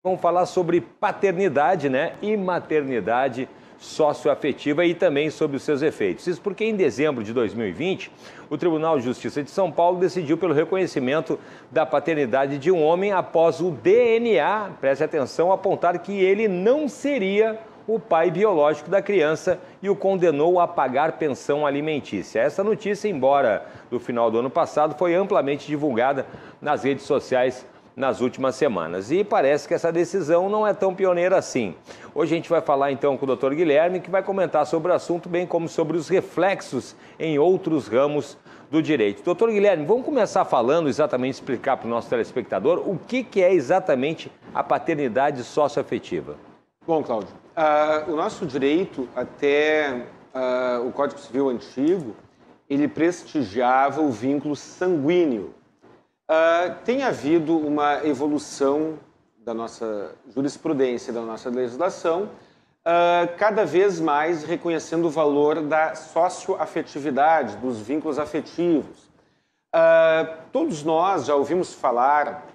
Vamos falar sobre paternidade, né, e maternidade socioafetiva e também sobre os seus efeitos. Isso porque em dezembro de 2020, o Tribunal de Justiça de São Paulo decidiu pelo reconhecimento da paternidade de um homem após o DNA, preste atenção, apontar que ele não seria o pai biológico da criança e o condenou a pagar pensão alimentícia. Essa notícia, embora do final do ano passado, foi amplamente divulgada nas redes sociais nas últimas semanas. E parece que essa decisão não é tão pioneira assim. Hoje a gente vai falar então com o Dr. Guilherme, que vai comentar sobre o assunto, bem como sobre os reflexos em outros ramos do direito. Dr. Guilherme, vamos começar falando exatamente, explicar para o nosso telespectador o que é exatamente a paternidade socioafetiva. Bom, Cláudio, o nosso direito, até o Código Civil antigo, ele prestigiava o vínculo sanguíneo. Tem havido uma evolução da nossa jurisprudência, da nossa legislação, cada vez mais reconhecendo o valor da socioafetividade, dos vínculos afetivos. Todos nós já ouvimos falar,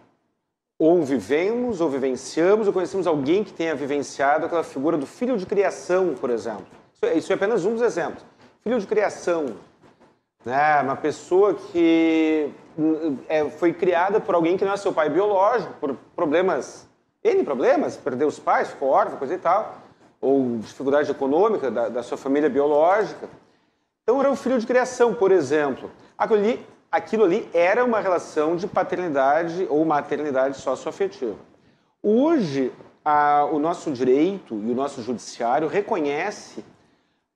ou vivemos, ou vivenciamos, ou conhecemos alguém que tenha vivenciado aquela figura do filho de criação, por exemplo. Isso é apenas um dos exemplos. Filho de criação. Uma pessoa que foi criada por alguém que não é seu pai biológico, por N problemas, perdeu os pais, ficou órfão, coisa e tal, ou dificuldade econômica da sua família biológica. Então era um filho de criação, por exemplo. Aquilo ali era uma relação de paternidade ou maternidade socioafetiva. Hoje, o nosso direito e o nosso judiciário reconhece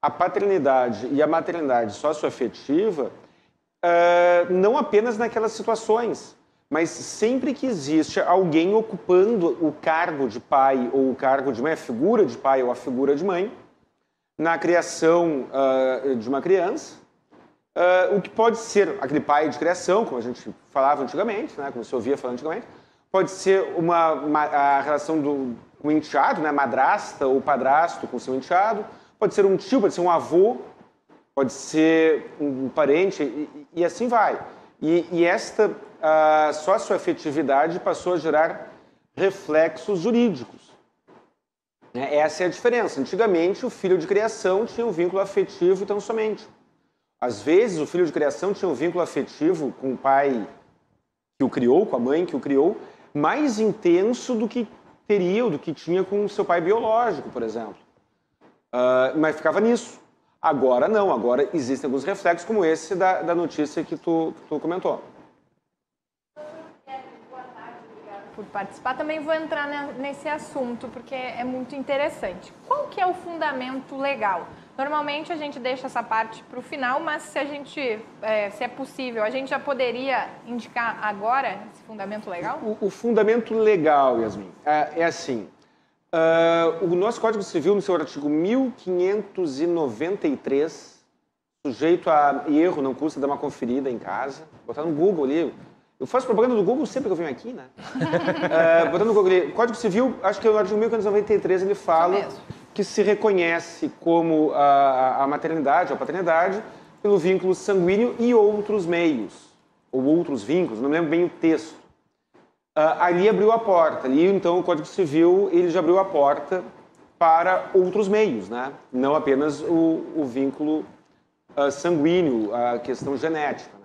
a paternidade e a maternidade socioafetiva não apenas naquelas situações, mas sempre que existe alguém ocupando o cargo de pai ou o cargo de mãe, a figura de pai ou a figura de mãe, na criação de uma criança, o que pode ser aquele pai de criação, como a gente falava antigamente, né, como se ouvia falando antigamente, pode ser a relação do enteado, né, madrasta ou padrasto com seu enteado, pode ser um tio, pode ser um avô, pode ser um parente, e assim vai. E esta socioafetividade passou a gerar reflexos jurídicos. Essa é a diferença. Antigamente, o filho de criação tinha um vínculo afetivo e tão somente. Às vezes, o filho de criação tinha um vínculo afetivo com o pai que o criou, com a mãe que o criou, mais intenso do que teria ou do que tinha com o seu pai biológico, por exemplo. Mas ficava nisso. Agora não, agora existem alguns reflexos como esse da notícia que tu comentou. Boa tarde, obrigada por participar. Também vou entrar nesse assunto, porque é muito interessante. Qual que é o fundamento legal? Normalmente a gente deixa essa parte para o final, mas se é possível, a gente já poderia indicar agora esse fundamento legal? O fundamento legal, Yasmin, é assim. O nosso Código Civil, no seu artigo 1593, sujeito a erro, não custa dar uma conferida em casa, botar no Google ali. Eu faço propaganda do Google sempre que eu venho aqui, né? Botando no Google ali. Código Civil, acho que no artigo 1593 ele fala que se reconhece como a maternidade, a paternidade, pelo vínculo sanguíneo e outros meios, ou outros vínculos, não me lembro bem o texto. Ali abriu a porta, ali então o Código Civil ele já abriu a porta para outros meios, né? Não apenas o vínculo sanguíneo, a questão genética.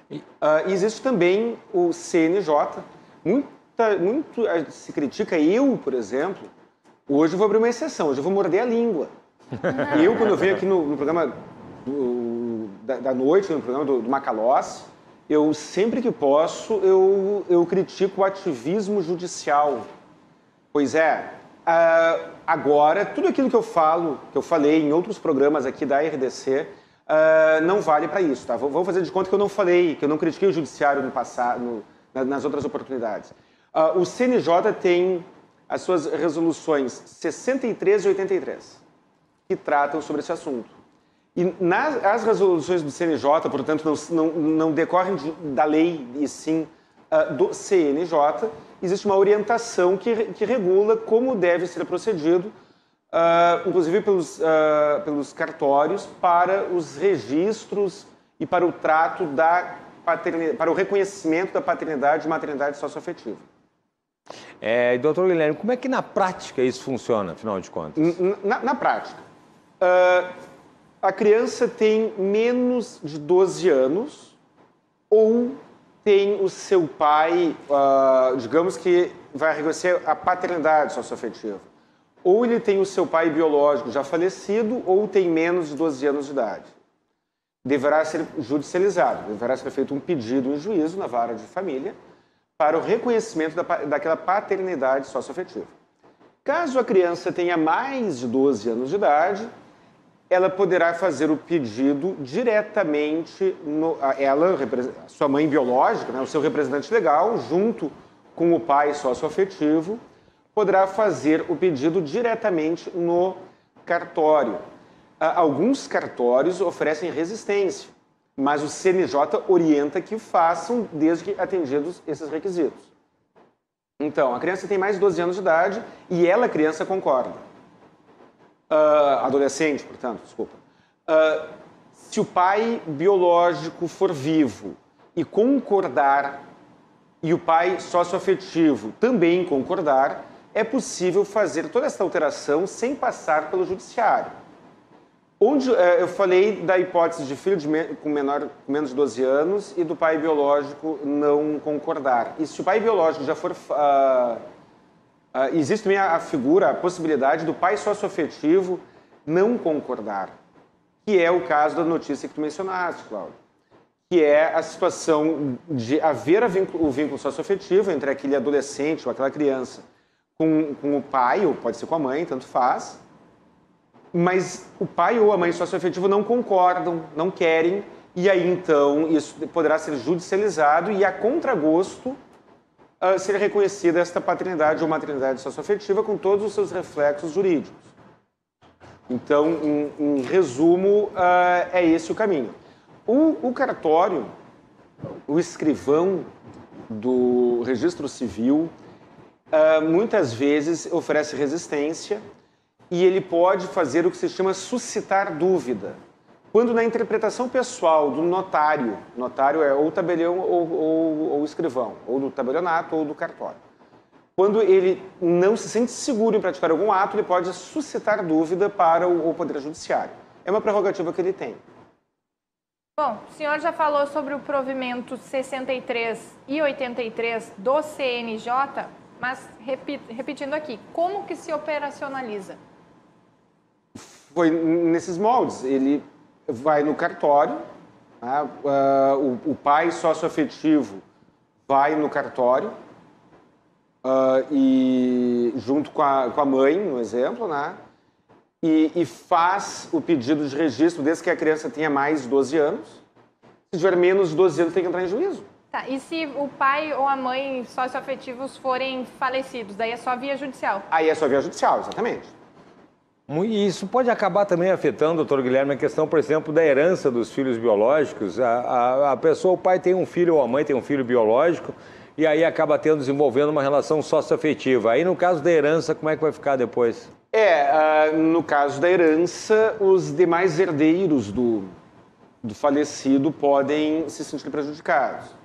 Né? Existe também o CNJ, muito se critica, eu, por exemplo, hoje eu vou abrir uma exceção, hoje eu vou morder a língua. Eu, quando eu venho aqui no programa da noite, no programa do Macalossi, eu sempre que posso, eu critico o ativismo judicial. Pois é, agora, tudo aquilo que eu falei em outros programas aqui da RDC, não vale para isso, tá? Vou fazer de conta que eu não falei, que eu não critiquei o judiciário no passado, nas outras oportunidades. O CNJ tem as suas resoluções 63 e 83, que tratam sobre esse assunto. E as resoluções do CNJ, portanto, não decorrem da lei, e sim do CNJ, existe uma orientação que regula como deve ser procedido, inclusive pelos cartórios, para os registros e para o trato da paternidade, para o reconhecimento da paternidade e maternidade socioafetiva. Doutor Guilherme, como é que na prática isso funciona, afinal de contas? Na prática, a criança tem menos de 12 anos ou tem o seu pai, digamos que vai reconhecer a paternidade socioafetiva. Ou ele tem o seu pai biológico já falecido ou tem menos de 12 anos de idade. Deverá ser judicializado, deverá ser feito um pedido em juízo na vara de família para o reconhecimento daquela paternidade socioafetiva. Caso a criança tenha mais de 12 anos de idade, ela poderá fazer o pedido diretamente, sua mãe biológica, né, o seu representante legal, junto com o pai socioafetivo, poderá fazer o pedido diretamente no cartório. Alguns cartórios oferecem resistência, mas o CNJ orienta que façam desde que atendidos esses requisitos. Então, a criança tem mais de 12 anos de idade e ela, criança, concorda. Adolescente, portanto, desculpa. Se o pai biológico for vivo e concordar, e o pai socioafetivo também concordar, é possível fazer toda essa alteração sem passar pelo judiciário. Eu falei da hipótese de filho com menos de 12 anos e do pai biológico não concordar. E se o pai biológico já for... existe também a possibilidade do pai socioafetivo não concordar, que é o caso da notícia que tu mencionaste, Cláudio, que é a situação de haver o vínculo socioafetivo entre aquele adolescente ou aquela criança com o pai, ou pode ser com a mãe, tanto faz, mas o pai ou a mãe socioafetivo não concordam, não querem, e aí então isso poderá ser judicializado e a contragosto ser reconhecida esta paternidade ou maternidade socioafetiva com todos os seus reflexos jurídicos. Então, em resumo, é esse o caminho. O cartório, o escrivão do registro civil, muitas vezes oferece resistência e ele pode fazer o que se chama suscitar dúvida. Quando na interpretação pessoal do notário é ou tabelião ou escrivão, ou do tabelionato ou do cartório. Quando ele não se sente seguro em praticar algum ato, ele pode suscitar dúvida para o Poder Judiciário. É uma prerrogativa que ele tem. Bom, o senhor já falou sobre o provimento 63 e 83 do CNJ, mas repetindo aqui, como que se operacionaliza? Foi nesses moldes. Ele vai no cartório, né? O pai socioafetivo vai no cartório e junto com a mãe, no exemplo, né? E faz o pedido de registro desde que a criança tenha mais de 12 anos. Se tiver menos de 12 anos, tem que entrar em juízo. Tá, e se o pai ou a mãe socioafetivos forem falecidos, daí é só via judicial? Aí é só via judicial, exatamente. E isso pode acabar também afetando, doutor Guilherme, a questão, por exemplo, da herança dos filhos biológicos. A pessoa, o pai tem um filho ou a mãe tem um filho biológico e aí acaba desenvolvendo uma relação socioafetiva. Aí, no caso da herança, como é que vai ficar depois? No caso da herança, os demais herdeiros do falecido podem se sentir prejudicados.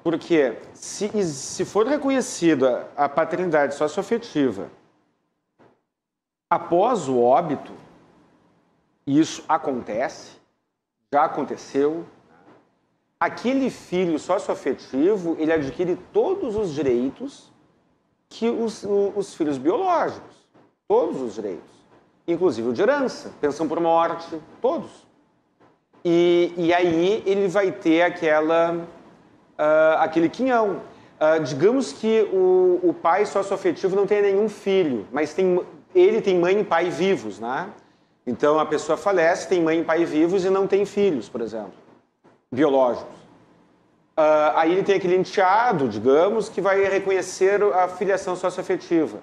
Porque se for reconhecida a paternidade socioafetiva após o óbito, isso acontece, já aconteceu, aquele filho socioafetivo, ele adquire todos os direitos que os filhos biológicos, todos os direitos, inclusive o de herança, pensão por morte, todos. E aí ele vai ter aquele quinhão. Digamos que o pai socioafetivo não tenha nenhum filho, mas ele tem mãe e pai vivos, né? Então a pessoa falece, tem mãe e pai vivos e não tem filhos, por exemplo, biológicos. Aí ele tem aquele enteado, digamos, que vai reconhecer a filiação socioafetiva.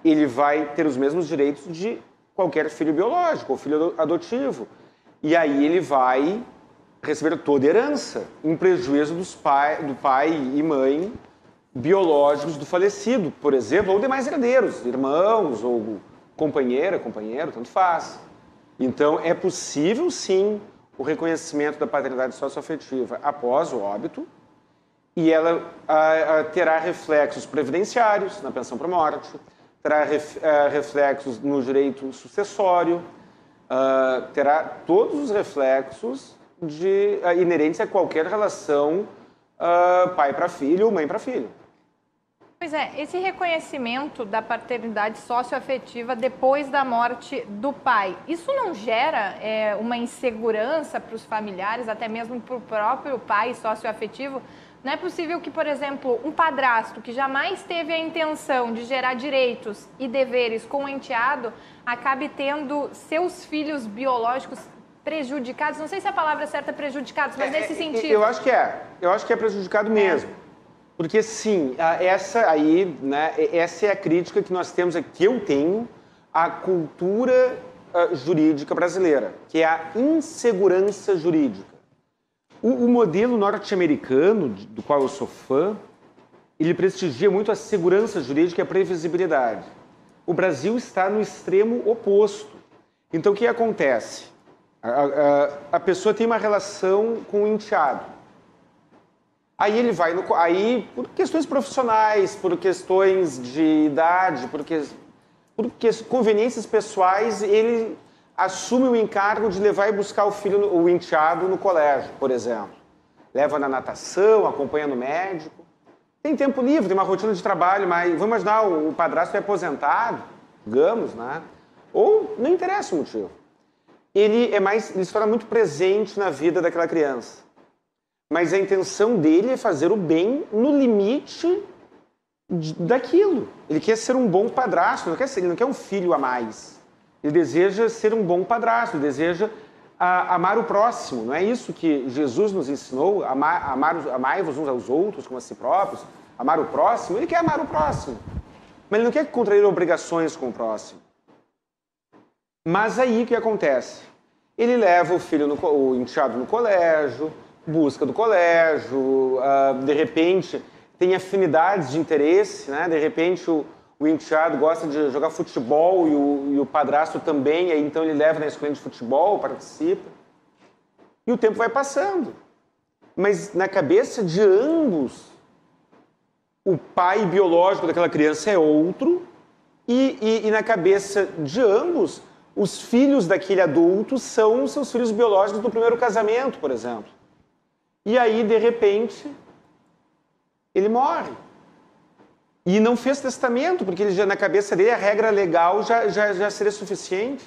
Ele vai ter os mesmos direitos de qualquer filho biológico ou filho adotivo. E aí ele vai receber toda a herança, em prejuízo do pai e mãe biológicos do falecido, por exemplo, ou demais herdeiros, irmãos, ou companheiro, tanto faz. Então, é possível, sim, o reconhecimento da paternidade socioafetiva após o óbito, E ela terá reflexos previdenciários na pensão por morte, terá reflexos no direito sucessório, terá todos os reflexos inerentes a qualquer relação pai para filho ou mãe para filho. Pois é, esse reconhecimento da paternidade socioafetiva depois da morte do pai, isso não gera uma insegurança para os familiares, até mesmo para o próprio pai socioafetivo? Não é possível que, por exemplo, um padrasto que jamais teve a intenção de gerar direitos e deveres com o enteado acabe tendo seus filhos biológicos prejudicados? Não sei se a palavra certa é prejudicados, mas nesse sentido. Eu acho que é. Eu acho que é prejudicado mesmo. Porque, sim, essa é a crítica que nós temos, que eu tenho, à cultura jurídica brasileira, que é a insegurança jurídica. O modelo norte-americano, do qual eu sou fã, ele prestigia muito a segurança jurídica e a previsibilidade. O Brasil está no extremo oposto. Então, o que acontece? A pessoa tem uma relação com o enteado. Aí ele vai por questões profissionais, por questões de idade, por conveniências pessoais, ele assume o encargo de levar e buscar o enteado no colégio, por exemplo. Leva na natação, acompanha no médico. Tem tempo livre, tem uma rotina de trabalho, mas vamos imaginar, o padrasto é aposentado, digamos, né? Ou não interessa o motivo. Ele se torna muito presente na vida daquela criança. Mas a intenção dele é fazer o bem no limite daquilo. Ele quer ser um bom padrasto, ele não quer um filho a mais. Ele deseja ser um bom padrasto, ele deseja amar o próximo. Não é isso que Jesus nos ensinou? Amai-vos uns aos outros como a si próprios, amar o próximo? Ele quer amar o próximo. Mas ele não quer contrair obrigações com o próximo. Mas aí o que acontece? Ele leva o enteado no colégio, busca do colégio, de repente tem afinidades de interesse, né? De repente o enteado gosta de jogar futebol e o padrasto também, aí então ele leva na escolinha de futebol, participa. E o tempo vai passando. Mas na cabeça de ambos, o pai biológico daquela criança é outro, e na cabeça de ambos, os filhos daquele adulto são seus filhos biológicos do primeiro casamento, por exemplo. E aí, de repente, ele morre. E não fez testamento, porque ele na cabeça dele a regra legal já seria suficiente.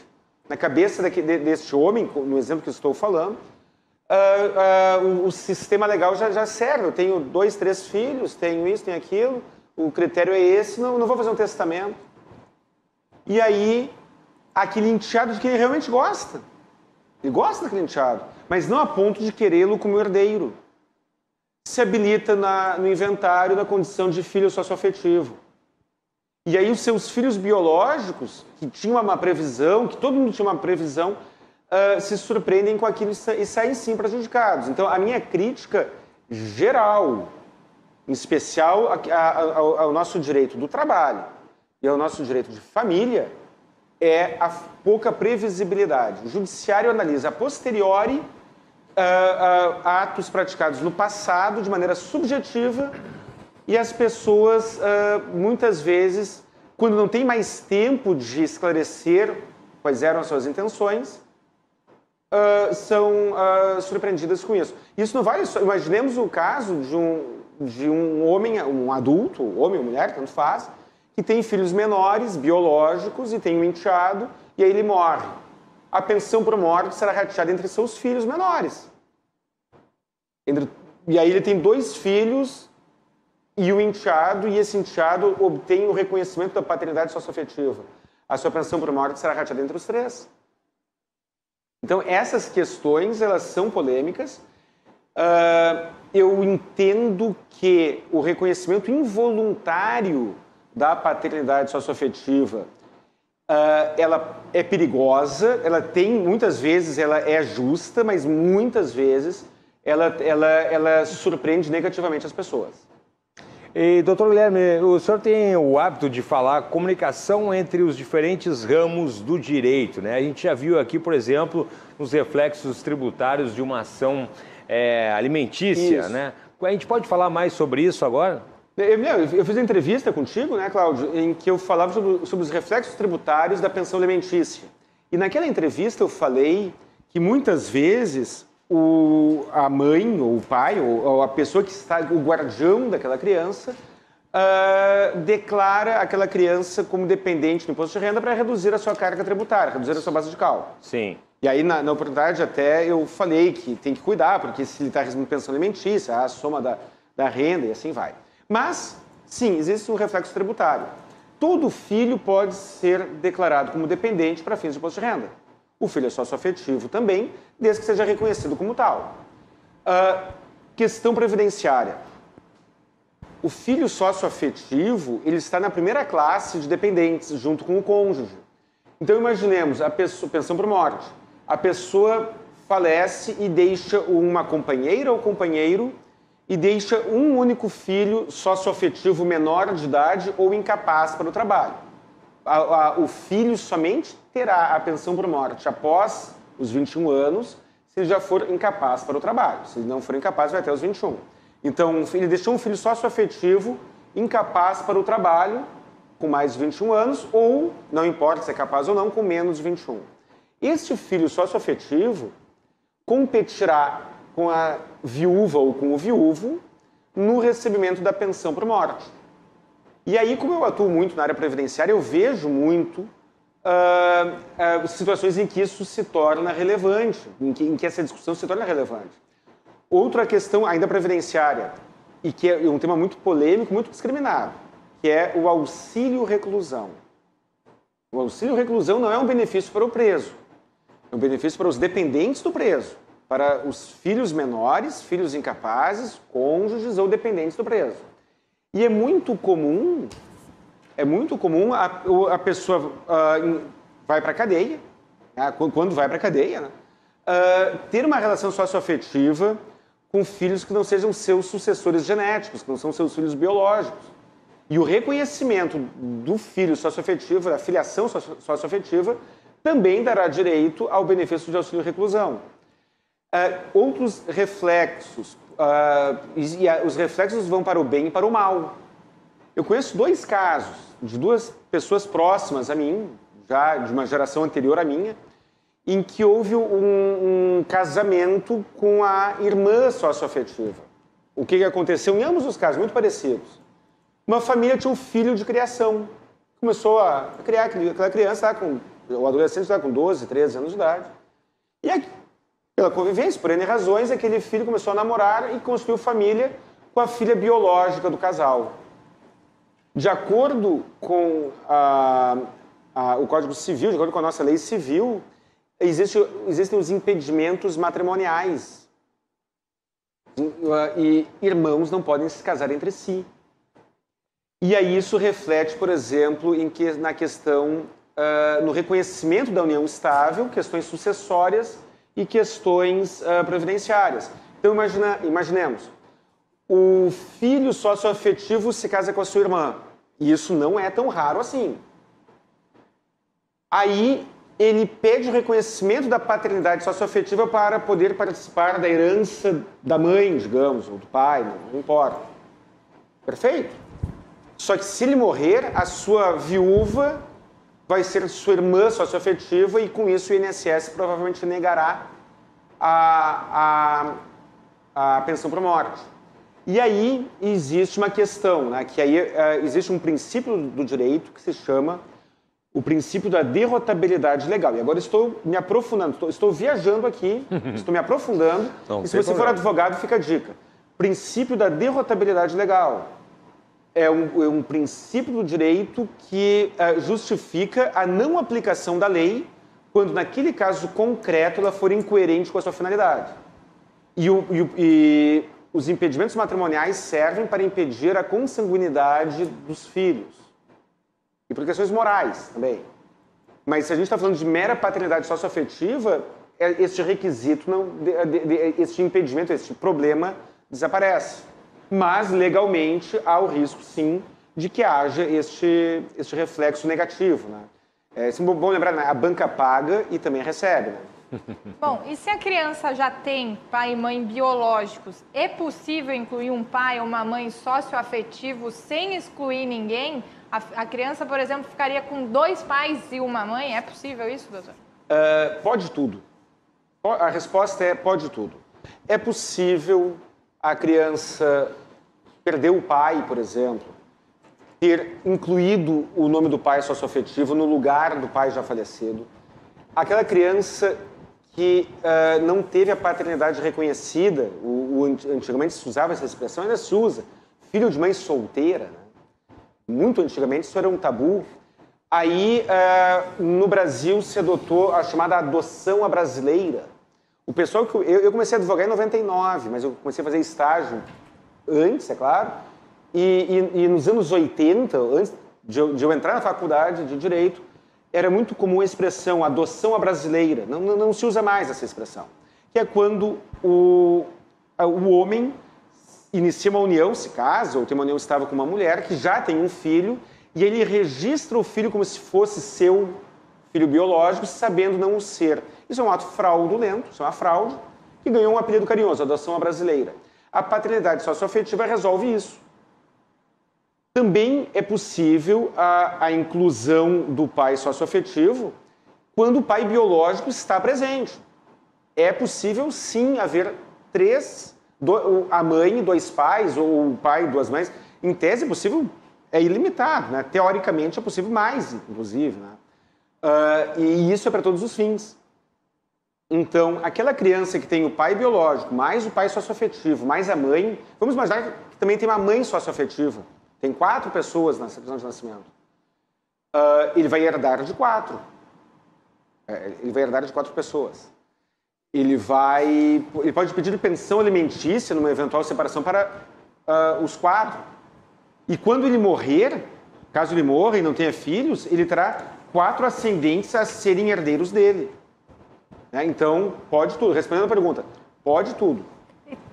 Na cabeça deste homem, no exemplo que eu estou falando, o sistema legal já serve. Eu tenho 2, 3 filhos, tenho isso, tenho aquilo, o critério é esse, não vou fazer um testamento. E aí, aquele enteado de quem ele realmente gosta. Ele gosta daquele enteado, mas não a ponto de querê-lo como herdeiro. Se habilita no inventário da condição de filho socioafetivo. E aí os seus filhos biológicos, que tinham uma previsão, que todo mundo tinha uma previsão, se surpreendem com aquilo e saem sim prejudicados. Então a minha crítica geral, em especial ao nosso direito do trabalho e ao nosso direito de família, é a pouca previsibilidade. O judiciário analisa a posteriori atos praticados no passado de maneira subjetiva e as pessoas, muitas vezes, quando não tem mais tempo de esclarecer quais eram as suas intenções, são surpreendidas com isso. Isso não vale só... Imaginemos o caso de um homem, um adulto, homem ou mulher, tanto faz, que tem filhos menores, biológicos, e tem um enteado, e aí ele morre. A pensão por morte será rateada entre seus filhos menores. E aí ele tem 2 filhos e o enteado, e esse enteado obtém o reconhecimento da paternidade socioafetiva. A sua pensão por morte será rateada entre os 3. Então, essas questões, elas são polêmicas. Eu entendo que o reconhecimento involuntário da paternidade socioafetiva, ela é perigosa, muitas vezes ela é justa, mas muitas vezes ela surpreende negativamente as pessoas. E, doutor Guilherme, o senhor tem o hábito de falar comunicação entre os diferentes ramos do direito, né? A gente já viu aqui, por exemplo, os reflexos tributários de uma ação alimentícia, né? A gente pode falar mais sobre isso agora? Eu fiz uma entrevista contigo, né, Cláudio, em que eu falava sobre os reflexos tributários da pensão alimentícia. E naquela entrevista eu falei que muitas vezes a mãe, ou o pai, ou a pessoa que está, o guardião daquela criança, declara aquela criança como dependente do imposto de renda para reduzir a sua carga tributária, reduzir a sua base de cálculo. Sim. E aí, na oportunidade, até eu falei que tem que cuidar, porque se ele está recebendo pensão alimentícia, a soma da renda e assim vai. Mas, sim, existe um reflexo tributário. Todo filho pode ser declarado como dependente para fins de imposto de renda. O filho é socioafetivo também, desde que seja reconhecido como tal. Questão previdenciária. O filho socioafetivo, ele está na primeira classe de dependentes, junto com o cônjuge. Então, imaginemos a pessoa, pensão por morte. A pessoa falece e deixa uma companheira ou companheiro e deixa um único filho socioafetivo menor de idade ou incapaz para o trabalho. O filho somente terá a pensão por morte após os 21 anos, se ele já for incapaz para o trabalho. Se ele não for incapaz, vai até os 21. Então, ele deixou um filho socioafetivo incapaz para o trabalho, com mais de 21 anos, ou, não importa se é capaz ou não, com menos de 21. Este filho socioafetivo competirá com a viúva ou com o viúvo no recebimento da pensão por morte. E aí, como eu atuo muito na área previdenciária, eu vejo muito situações em que isso se torna relevante, em que essa discussão se torna relevante. Outra questão, ainda previdenciária, e que é um tema muito polêmico, muito discriminado, que é o auxílio-reclusão. O auxílio-reclusão não é um benefício para o preso, é um benefício para os dependentes do preso, para os filhos menores, filhos incapazes, cônjuges ou dependentes do preso. E é muito comum a pessoa vai para a cadeia, quando vai para a cadeia, né, ter uma relação socioafetiva com filhos que não sejam seus sucessores genéticos, que não são seus filhos biológicos. E o reconhecimento do filho socioafetivo, da filiação socioafetiva, também dará direito ao benefício de auxílio-reclusão. Outros reflexos, os reflexos vão para o bem e para o mal. Eu conheço 2 casos de 2 pessoas próximas a mim, já de uma geração anterior à minha, em que houve um casamento com a irmã socioafetiva. O que aconteceu em ambos os casos, muito parecidos. Uma família tinha um filho de criação. Começou a criar aquela criança, o adolescente com 12, 13 anos de idade. E pela convivência, por N razões, aquele filho começou a namorar e construiu família com a filha biológica do casal. De acordo com o Código Civil, de acordo com a nossa lei civil, existem os impedimentos matrimoniais. E irmãos não podem se casar entre si. E aí isso reflete, por exemplo, na questão, no reconhecimento da união estável, questões sucessórias e questões previdenciárias. Então, imaginemos, o filho socioafetivo se casa com a sua irmã. E isso não é tão raro assim. Aí, ele pede o reconhecimento da paternidade socioafetiva para poder participar da herança da mãe, digamos, ou do pai, não importa. Perfeito? Só que se ele morrer, a sua viúva vai ser sua irmã socioafetiva e com isso o INSS provavelmente negará a pensão por morte. E aí existe uma questão, né, que aí existe um princípio do direito que se chama o princípio da derrotabilidade legal. E agora estou me aprofundando, estou viajando aqui, estou me aprofundando. Não, e se você for advogado, fica a dica. Princípio da derrotabilidade legal. É um princípio do direito que justifica a não aplicação da lei quando, naquele caso concreto, ela for incoerente com a sua finalidade. E os impedimentos matrimoniais servem para impedir a consanguinidade dos filhos. E por questões morais também. Mas se a gente está falando de mera paternidade socioafetiva, este requisito, este impedimento, este problema desaparece. Mas, legalmente, há o risco, sim, de que haja este reflexo negativo. Né? É bom lembrar, né? A banca paga e também recebe. Né? Bom, e se a criança já tem pai e mãe biológicos, é possível incluir um pai ou uma mãe socioafetivo sem excluir ninguém? A criança, por exemplo, ficaria com 2 pais e uma mãe? É possível isso, doutor? Pode tudo. A resposta é pode tudo. É possível a criança perder o pai, por exemplo, ter incluído o nome do pai socioafetivo no lugar do pai já falecido. Aquela criança que não teve a paternidade reconhecida, antigamente se usava essa expressão, ainda se usa, filho de mãe solteira, né? Muito antigamente isso era um tabu. Aí, no Brasil, se adotou a chamada adoção à brasileira. O pessoal que eu comecei a advogar em 99, mas eu comecei a fazer estágio antes, é claro, e nos anos 80, antes de eu entrar na faculdade de Direito, era muito comum a expressão adoção à brasileira. Não se usa mais essa expressão. Que é quando o homem inicia uma união, se casa, ou tem uma união estável com uma mulher que já tem um filho, e ele registra o filho como se fosse seu filho biológico, sabendo não o ser. Isso é um ato fraudulento, isso é uma fraude, que ganhou um apelido carinhoso, adoção à brasileira. A paternidade socioafetiva resolve isso. Também é possível a inclusão do pai socioafetivo quando o pai biológico está presente. É possível, sim, haver 3, a mãe, 2 pais, ou o pai, 2 mães. Em tese é possível, é ilimitado, né? Teoricamente é possível mais, inclusive, né? E isso é para todos os fins. Então, aquela criança que tem o pai biológico, mais o pai socioafetivo, mais a mãe, vamos imaginar que também tem uma mãe socioafetiva. Tem 4 pessoas na certidão de nascimento. Ele vai herdar de 4. Ele vai herdar de 4 pessoas. Ele pode pedir pensão alimentícia numa eventual separação para os 4. E quando ele morrer, caso ele morra e não tenha filhos, ele terá 4 ascendentes a serem herdeiros dele. Então, pode tudo. Respondendo a pergunta, pode tudo.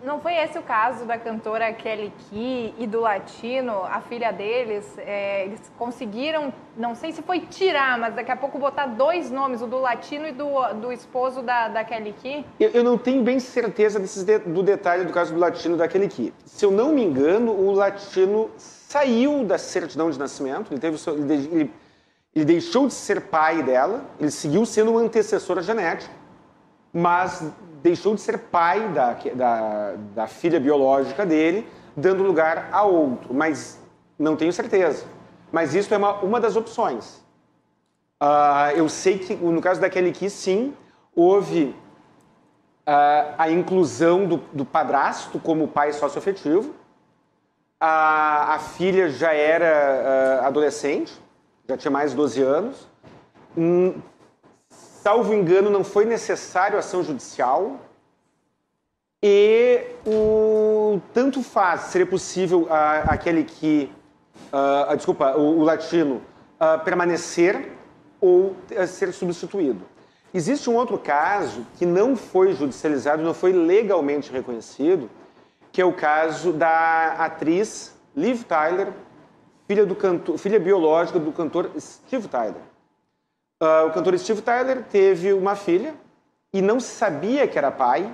Não foi esse o caso da cantora Kelly Key e do Latino, a filha deles? Eles conseguiram, não sei se foi tirar, mas daqui a pouco botar 2 nomes, o do Latino e do esposo da Kelly Key? Eu não tenho bem certeza do detalhe do caso do Latino e da Kelly Key. Se eu não me engano, o Latino saiu da certidão de nascimento, ele deixou de ser pai dela, ele seguiu sendo um antecessor genético, mas deixou de ser pai da filha biológica dele, dando lugar a outro, mas não tenho certeza. Mas isso é uma das opções. Eu sei que, no caso da Kelly Key, sim, houve a inclusão do padrasto como pai socioafetivo. A filha já era adolescente, já tinha mais de 12 anos. Salvo engano, não foi necessário ação judicial. E tanto faz, seria possível aquele que, o Latino, permanecer ou ser substituído. Existe um outro caso que não foi judicializado, não foi legalmente reconhecido, que é o caso da atriz Liv Tyler, filha biológica do cantor Steve Tyler. O cantor Steve Tyler teve uma filha e não sabia que era pai.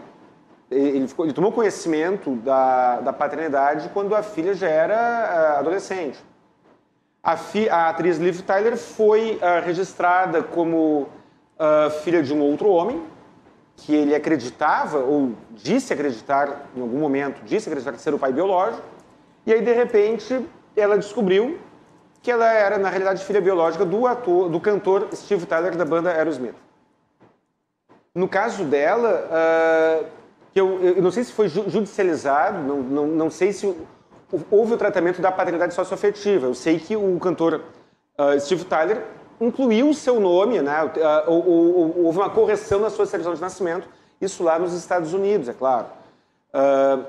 Ele tomou conhecimento da paternidade quando a filha já era adolescente. A atriz Liv Tyler foi registrada como filha de um outro homem, que ele acreditava, ou disse acreditar em algum momento, ser o pai biológico, e aí, de repente, ela descobriu que ela era, na realidade, filha biológica do cantor Steve Tyler, da banda Aerosmith. No caso dela, eu não sei se foi judicializado, não sei se houve o tratamento da paternidade socioafetiva. Eu sei que o cantor Steve Tyler incluiu o seu nome, né? Houve uma correção na sua certidão de nascimento, isso lá nos Estados Unidos, é claro.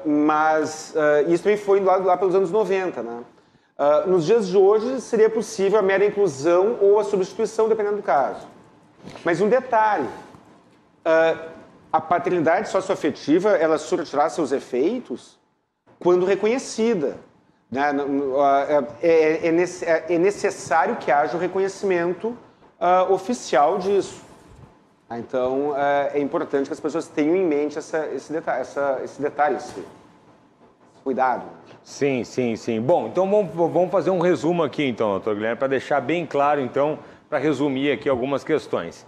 Mas isso também foi lá pelos anos 90, né? Nos dias de hoje, seria possível a mera inclusão ou a substituição, dependendo do caso. Mas um detalhe, a paternidade socioafetiva, ela surtirá seus efeitos quando reconhecida. Né? É necessário que haja o reconhecimento oficial disso. Então, é importante que as pessoas tenham em mente esse detalhe, esse cuidado. Sim, sim, sim. Bom, então vamos fazer um resumo aqui, então, doutor Guilherme, para deixar bem claro, então, para resumir aqui algumas questões.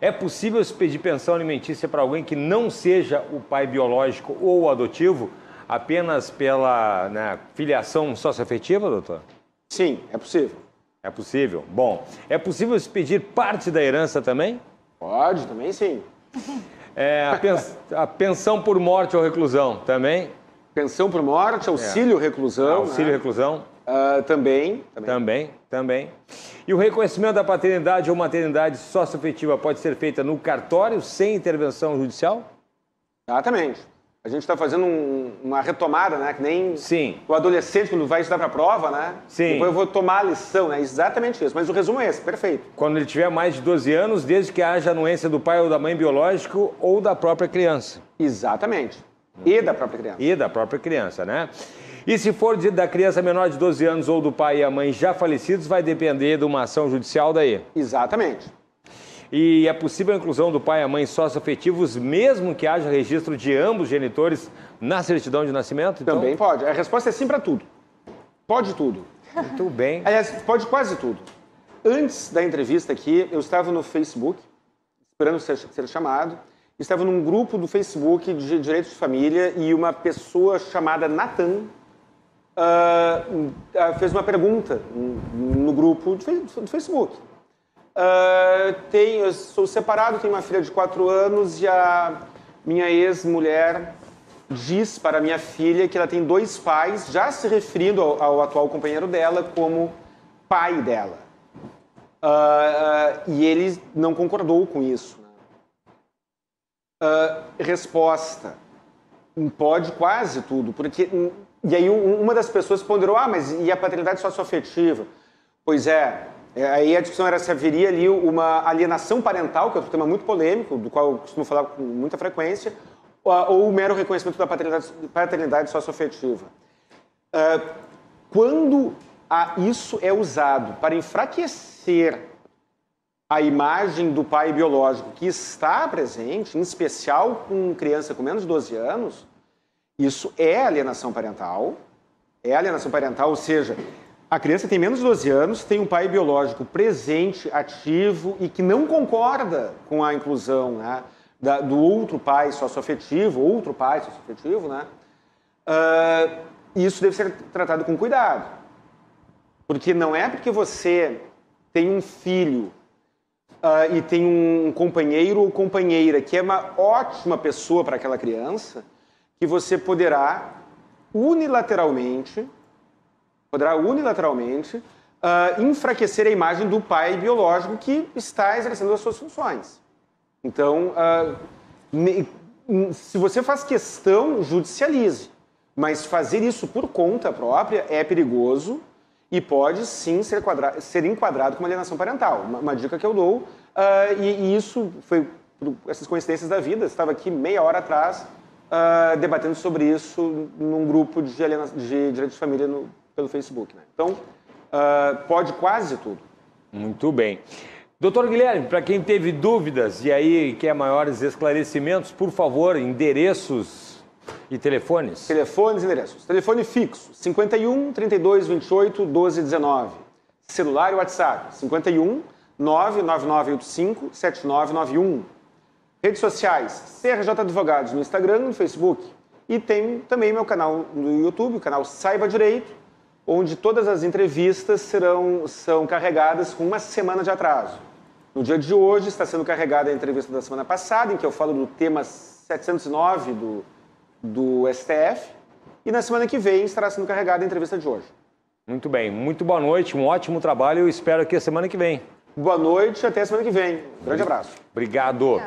É possível se pedir pensão alimentícia para alguém que não seja o pai biológico ou adotivo, apenas pela filiação socioafetiva, doutor? Sim, é possível. É possível. Bom, é possível se pedir parte da herança também? Pode, também sim. A pensão por morte ou reclusão também? Pensão por morte, auxílio reclusão. Auxílio reclusão? Também. Também. E o reconhecimento da paternidade ou maternidade socioafetiva pode ser feita no cartório sem intervenção judicial? Exatamente. A gente está fazendo uma retomada, né? Que nem Sim. o adolescente quando vai estudar para a prova, né? Sim. Depois eu vou tomar a lição, né? Exatamente isso. Mas o resumo é esse, perfeito. Quando ele tiver mais de 12 anos, desde que haja anuência do pai ou da mãe biológico ou da própria criança. Exatamente. E da própria criança. E da própria criança, né? E se for da criança menor de 12 anos ou do pai e a mãe já falecidos, vai depender de uma ação judicial daí? Exatamente. E é possível a inclusão do pai e a mãe socioafetivos, mesmo que haja registro de ambos genitores na certidão de nascimento? Então... Também pode. A resposta é sim para tudo. Pode tudo. Muito bem. Aliás, pode quase tudo. Antes da entrevista aqui, eu estava no Facebook, esperando ser chamado. Estava num grupo do Facebook de direitos de família e uma pessoa chamada Nathan fez uma pergunta no grupo do Facebook. Eu sou separado, tenho uma filha de 4 anos e a minha ex-mulher diz para a minha filha que ela tem 2 pais, já se referindo ao atual companheiro dela como pai dela. E ele não concordou com isso. Resposta: pode quase tudo, porque... E aí uma das pessoas ponderou, mas e a paternidade socioafetiva? Pois aí a discussão era se haveria ali uma alienação parental, que é um tema muito polêmico, do qual eu costumo falar com muita frequência, ou o mero reconhecimento da paternidade socioafetiva. Quando isso é usado para enfraquecer a imagem do pai biológico que está presente, em especial com criança com menos de 12 anos, isso é alienação parental. É alienação parental, ou seja, a criança tem menos de 12 anos, tem um pai biológico presente, ativo e que não concorda com a inclusão, né, do outro pai socioafetivo, né? Isso deve ser tratado com cuidado. Porque não é porque você tem um filho e tem um companheiro ou companheira que é uma ótima pessoa para aquela criança, que você poderá unilateralmente enfraquecer a imagem do pai biológico que está exercendo as suas funções. Então, se você faz questão, judicialize. Mas fazer isso por conta própria é perigoso e pode sim ser enquadrado como alienação parental. Uma dica que eu dou, e isso foi por essas coincidências da vida. Eu estava aqui meia hora atrás debatendo sobre isso num grupo de direitos de família pelo Facebook. Né? Então, pode quase tudo. Muito bem. Doutor Guilherme, para quem teve dúvidas e aí quer maiores esclarecimentos, por favor, endereços e telefones. Telefones e endereços. Telefone fixo, 51 32 28 12 19. Celular e WhatsApp, 51 99985 7991. Redes sociais, CRJ Advogados no Instagram e no Facebook. E tem também meu canal no YouTube, o canal Saiba Direito, onde todas as entrevistas são carregadas com uma semana de atraso. No dia de hoje está sendo carregada a entrevista da semana passada, em que eu falo do tema 709 do STF, e na semana que vem estará sendo carregada a entrevista de hoje. Muito bem, muito boa noite, um ótimo trabalho, eu espero aqui a semana que vem. Boa noite, até a semana que vem. Grande abraço. Obrigado.